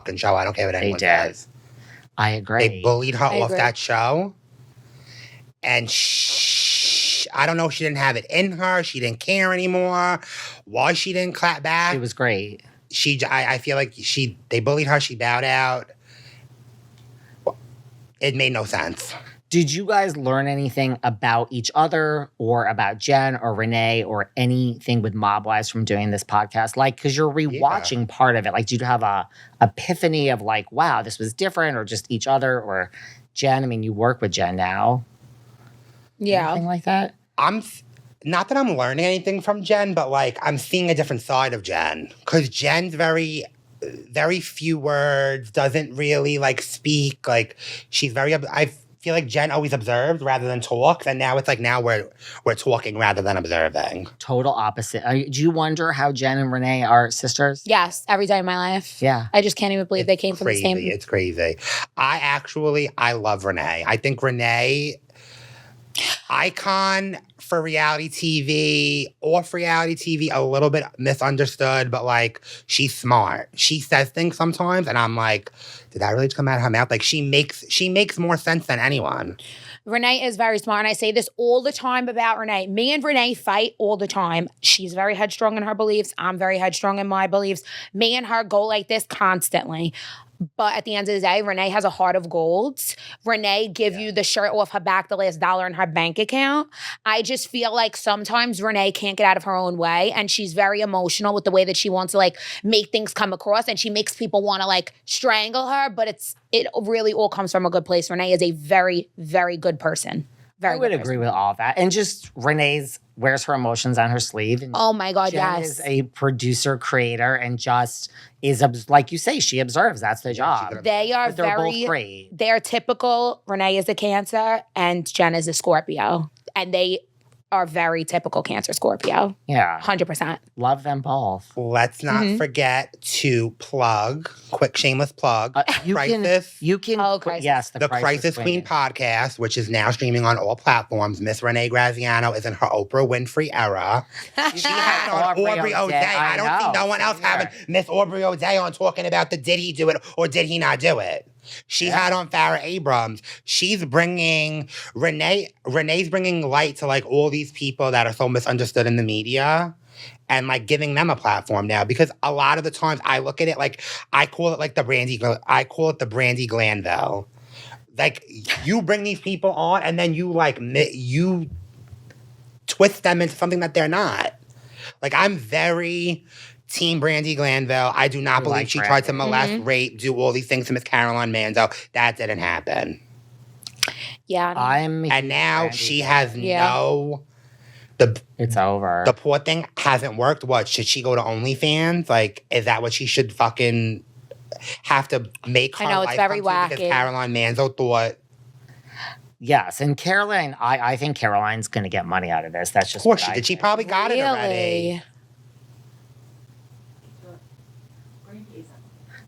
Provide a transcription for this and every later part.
fucking show. I don't care what anyone did. says. I agree. They bullied her off agree. that show. And I don't know if she didn't have it in her. She didn't care anymore. Why she didn't clap back. It was great. I feel like they bullied her. She bowed out. It made no sense. Did you guys learn anything about each other or about Jenn or Renee or anything with Mob Wives from doing this podcast? Like, because you're rewatching part of it. Like, did you have a epiphany of like, wow, this was different, or just each other, or Jenn? I mean, you work with Jenn now. Yeah. Anything like that? Not that I'm learning anything from Jenn, but like I'm seeing a different side of Jenn. Because Jenn's very few words, doesn't really like speak. Like she's I feel like Jenn always observed rather than talks, and now it's like now we're talking rather than observing. Total opposite. Do you wonder how Jenn and Renee are sisters? Yes, every day of my life. Yeah. I just can't even believe they came from the same. It's crazy. I love Renee. I think Renee, icon for reality TV, off reality TV, a little bit misunderstood, but like she's smart. She says things sometimes, and I'm like, did that really come out of her mouth? Like she makes more sense than anyone. Renee is very smart, and I say this all the time about Renee. Me and Renee fight all the time. She's very headstrong in her beliefs. I'm very headstrong in my beliefs. Me and her go like this constantly. But at the end of the day, Renee has a heart of gold. Renee give you the shirt off her back, the last dollar in her bank account. I just feel like sometimes Renee can't get out of her own way, and she's very emotional with the way that she wants to like make things come across, and she makes people want to like strangle her, but it really all comes from a good place. Renee is a very, very good person. I would agree with all of that. And just Renee's wears her emotions on her sleeve. And oh my God, Jenn yes. is a producer, creator, and just is, like you say, she observes. That's the job. They are they're both great. They're typical. Renee is a Cancer and Jenn is a Scorpio. And they are very typical Cancer Scorpio. Yeah. 100%. Love them both. Let's not forget to plug, quick shameless plug, Crisis. You can. Yes, the Crisis Queen podcast, which is now streaming on all platforms. Miss Renee Graziano is in her Oprah Winfrey era. She had on Aubrey O'Day. I don't see no one else having Miss Aubrey O'Day on talking about did he do it or did he not do it. She had on Farrah Abrams. She's bringing Renee's bringing light to like all these people that are so misunderstood in the media, and like giving them a platform now. Because a lot of the times I look at it like I call it the Brandi Glanville. Like you bring these people on, and then you twist them into something that they're not. Like I'm very Team Brandi Glanville. I do not believe she tried to molest, rape, do all these things to Miss Caroline Manzo. That didn't happen. Yeah. And now she has it's over. The poor thing hasn't worked. What, should she go to OnlyFans? Like, is that what she should fucking have to make her I know, it's life very wacky. Because Caroline Manzo thought. Yes, and Caroline, I think Caroline's going to get money out of this. That's just Of course she did. She probably got it already.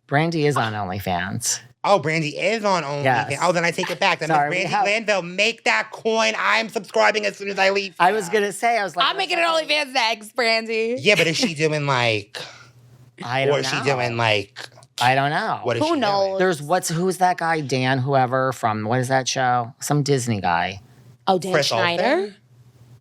Brandi is on OnlyFans. Oh, Brandi is on OnlyFans. Yes. Oh, then I take it back. Then Brandi Glanville, make that coin. I'm subscribing as soon as I leave. I was going to say, I'm making an OnlyFans next, Brandi. Yeah, but is she doing like... I don't know. Or is she doing like... I don't know. What is Who knows? Doing? Who's that guy, Dan, whoever, from, what is that show? Some Disney guy. Oh, Dan Chris Schneider? Olsen?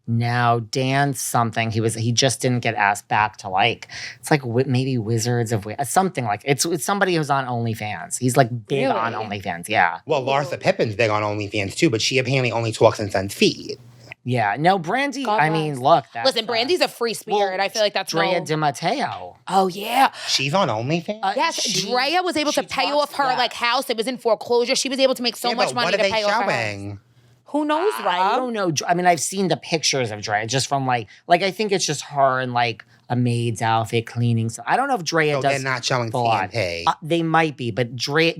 No, Dan something. He just didn't get asked back to like, it's like maybe Wizards of something like, it's somebody who's on OnlyFans. He's like big on OnlyFans, yeah. Well, Larsa Pippen's big on OnlyFans too, but she apparently only talks and sends feed. Yeah, no, Brandi, God I bless. mean, look. Listen, Brandi's a free spirit. I feel like that's Drea DiMatteo. Oh, yeah. She's on OnlyFans? Yes, Drea was able to pay off her like house. It was in foreclosure. She was able to make so much money to pay off her house. Who knows, right? I don't know. I mean, I've seen the pictures of Drea just from like I think it's just her in like a maid's outfit cleaning. So I don't know if Drea does. They're not showing TNT. They might be, but Drea,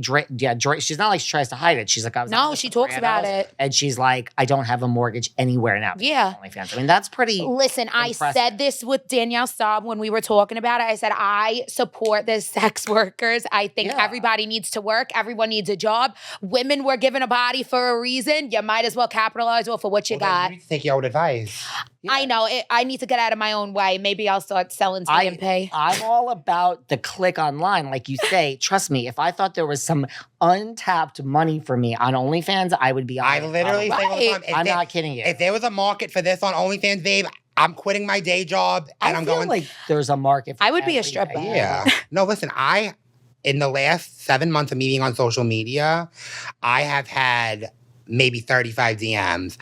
she's not like she tries to hide it. She's like, no, she talks about it. And she's like, I don't have a mortgage anywhere now. Yeah. OnlyFans. I mean, that's pretty Listen, impressive. I said this with Danielle Staub when we were talking about it. I said, I support the sex workers. I think everybody needs to work. Everyone needs a job. Women were given a body for a reason. You might as well capitalize off of what you got. You need to take your own advice. Yeah. I know. I need to get out of my own way. Maybe I'll start selling TMP. I'm all about the click online. Like you say, trust me, if I thought there was some untapped money for me on OnlyFans, I would be on I literally say all the time, I'm not kidding you. If there was a market for this on OnlyFans, babe, I'm quitting my day job and I'm going. Like there's a market for I would be a stripper. Yeah. No, listen, in the last 7 months of me being on social media, I have had maybe 35 DMs.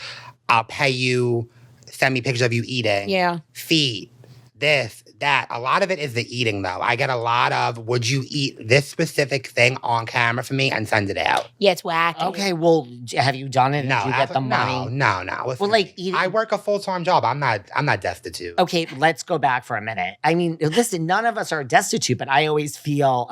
I'll pay you, send me pictures of you eating. Yeah. Feed, this, that. A lot of it is the eating, though. I get a lot of, would you eat this specific thing on camera for me and send it out? Yeah, it's wacky. Okay, well, have you done it? No, Did you get the money? No. Listen, Well, like eating. I work a full-time job. I'm not destitute. Okay, let's go back for a minute. I mean, listen, none of us are destitute, but I always feel,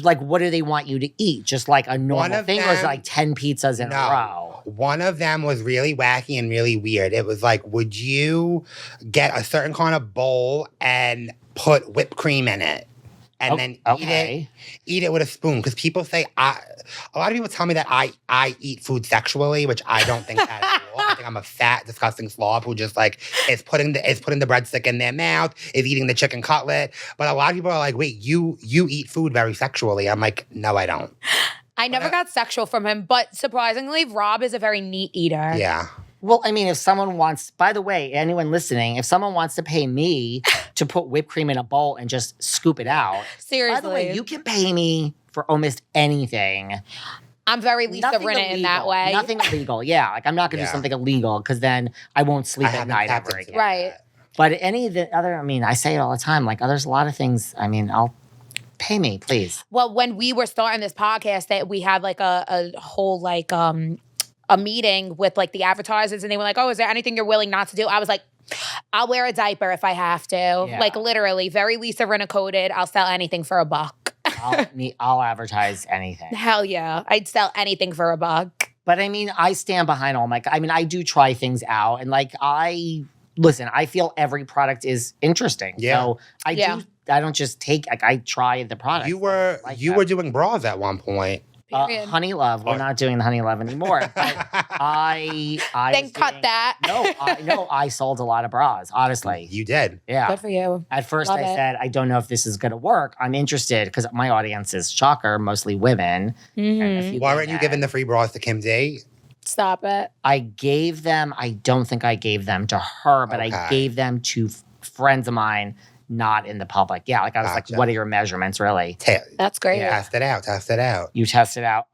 like, what do they want you to eat? Just like a normal thing, or is it like 10 pizzas in a row? One of them was really wacky and really weird. It was like, would you get a certain kind of bowl and put whipped cream in it? And then eat it with a spoon. Because people say, a lot of people tell me that I eat food sexually, which I don't think that at all. I think I'm a fat, disgusting slob who just like is putting the breadstick in their mouth, is eating the chicken cutlet. But a lot of people are like, wait, you eat food very sexually. I'm like, no, I don't. I never got sexual from him, but surprisingly, Rob is a very neat eater. Yeah. Well, I mean, if someone wants, by the way, anyone listening, if someone wants to pay me to put whipped cream in a bowl and just scoop it out, seriously, by the way, you can pay me for almost anything. I'm very Lisa Rinna in that way. Nothing illegal. Yeah, like I'm not going to do something illegal because then I won't sleep at night ever again. Right. But any of the other, I say it all the time, like there's a lot of things, I'll pay me, please. Well, when we were starting this podcast, that we had like a whole like a meeting with like the advertisers, and they were like, "Oh, is there anything you're willing not to do?" I was like, "I'll wear a diaper if I have to." Yeah. Like literally, very Lisa Rinna coded. I'll sell anything for $1. I'll advertise anything. Hell yeah, I'd sell anything for $1. But I stand behind all my. I do try things out, and like I feel every product is interesting. Yeah. So I don't just take. Like I try the product. You were doing bras at one point. Honey Love. We're not doing the Honey Love anymore. But I then cut that. No, I sold a lot of bras. Honestly, You did. yeah. Good for you. At first, Love I it. said, I don't know if this is going to work. I'm interested because my audience is shocker, mostly women. Mm-hmm. And a few Why weren't you men. giving the free bras to Kim D? Stop it. I gave them. I don't think I gave them to her, but I Okay. gave them to friends of mine, not in the public. Yeah, like I was Gotcha. like, what are your measurements, really? That's great. Test it out. You test it out.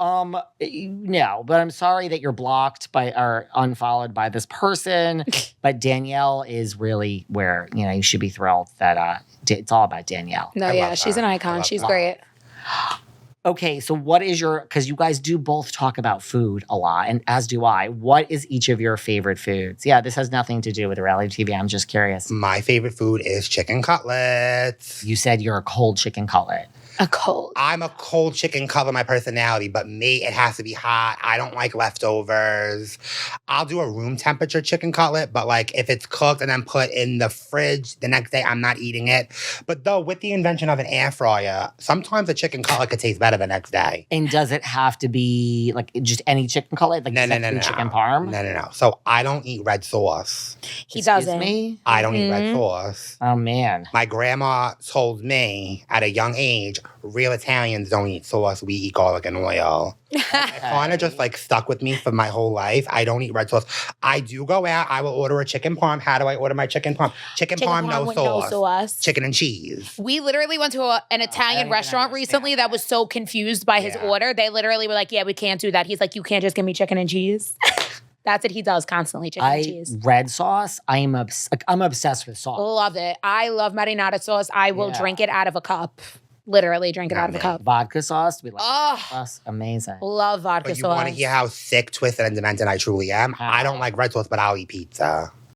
No, but I'm sorry that you're blocked by or unfollowed by this person. But Danielle is really where, you should be thrilled that it's all about Danielle. No, I yeah, love she's her. an I icon. love She's her. great. Okay, so what is because you guys do both talk about food a lot, and as do I. What is each of your favorite foods? Yeah, this has nothing to do with reality TV. I'm just curious. My favorite food is chicken cutlets. You said you're a cold chicken cutlet. A cold. I'm a cold chicken cutlet, my personality, but me, it has to be hot. I don't like leftovers. I'll do a room temperature chicken cutlet, but like if it's cooked and then put in the fridge the next day, I'm not eating it. But though, with the invention of an air fryer, sometimes a chicken cutlet could taste better the next day. And does it have to be like just any chicken cutlet? Like No. chicken parm? No. So I don't eat red sauce. He Excuse doesn't. me? I don't eat red sauce. Oh, man. My grandma told me at a young age, real Italians don't eat sauce, we eat garlic and oil. It kind of just like stuck with me for my whole life. I don't eat red sauce. I do go out, I will order a chicken parm. How do I order my chicken parm? Chicken parm, no with sauce. no sauce. Chicken and cheese. We literally went to an Italian even restaurant recently that was so confused by his Yeah. order. They literally were like, "Yeah, we can't do that." He's like, "You can't just give me chicken and cheese." That's what he does constantly, chicken and cheese. Red sauce, I'm obsessed with sauce. Love it. I love marinara sauce. I will Yeah. drink it out of a cup. Literally drink it out of a cup. Vodka sauce, we like Oh, sauce. Amazing. love vodka But you sauce. want to hear how sick, twisted, and demented I truly am? I don't like red sauce, but I'll eat pizza.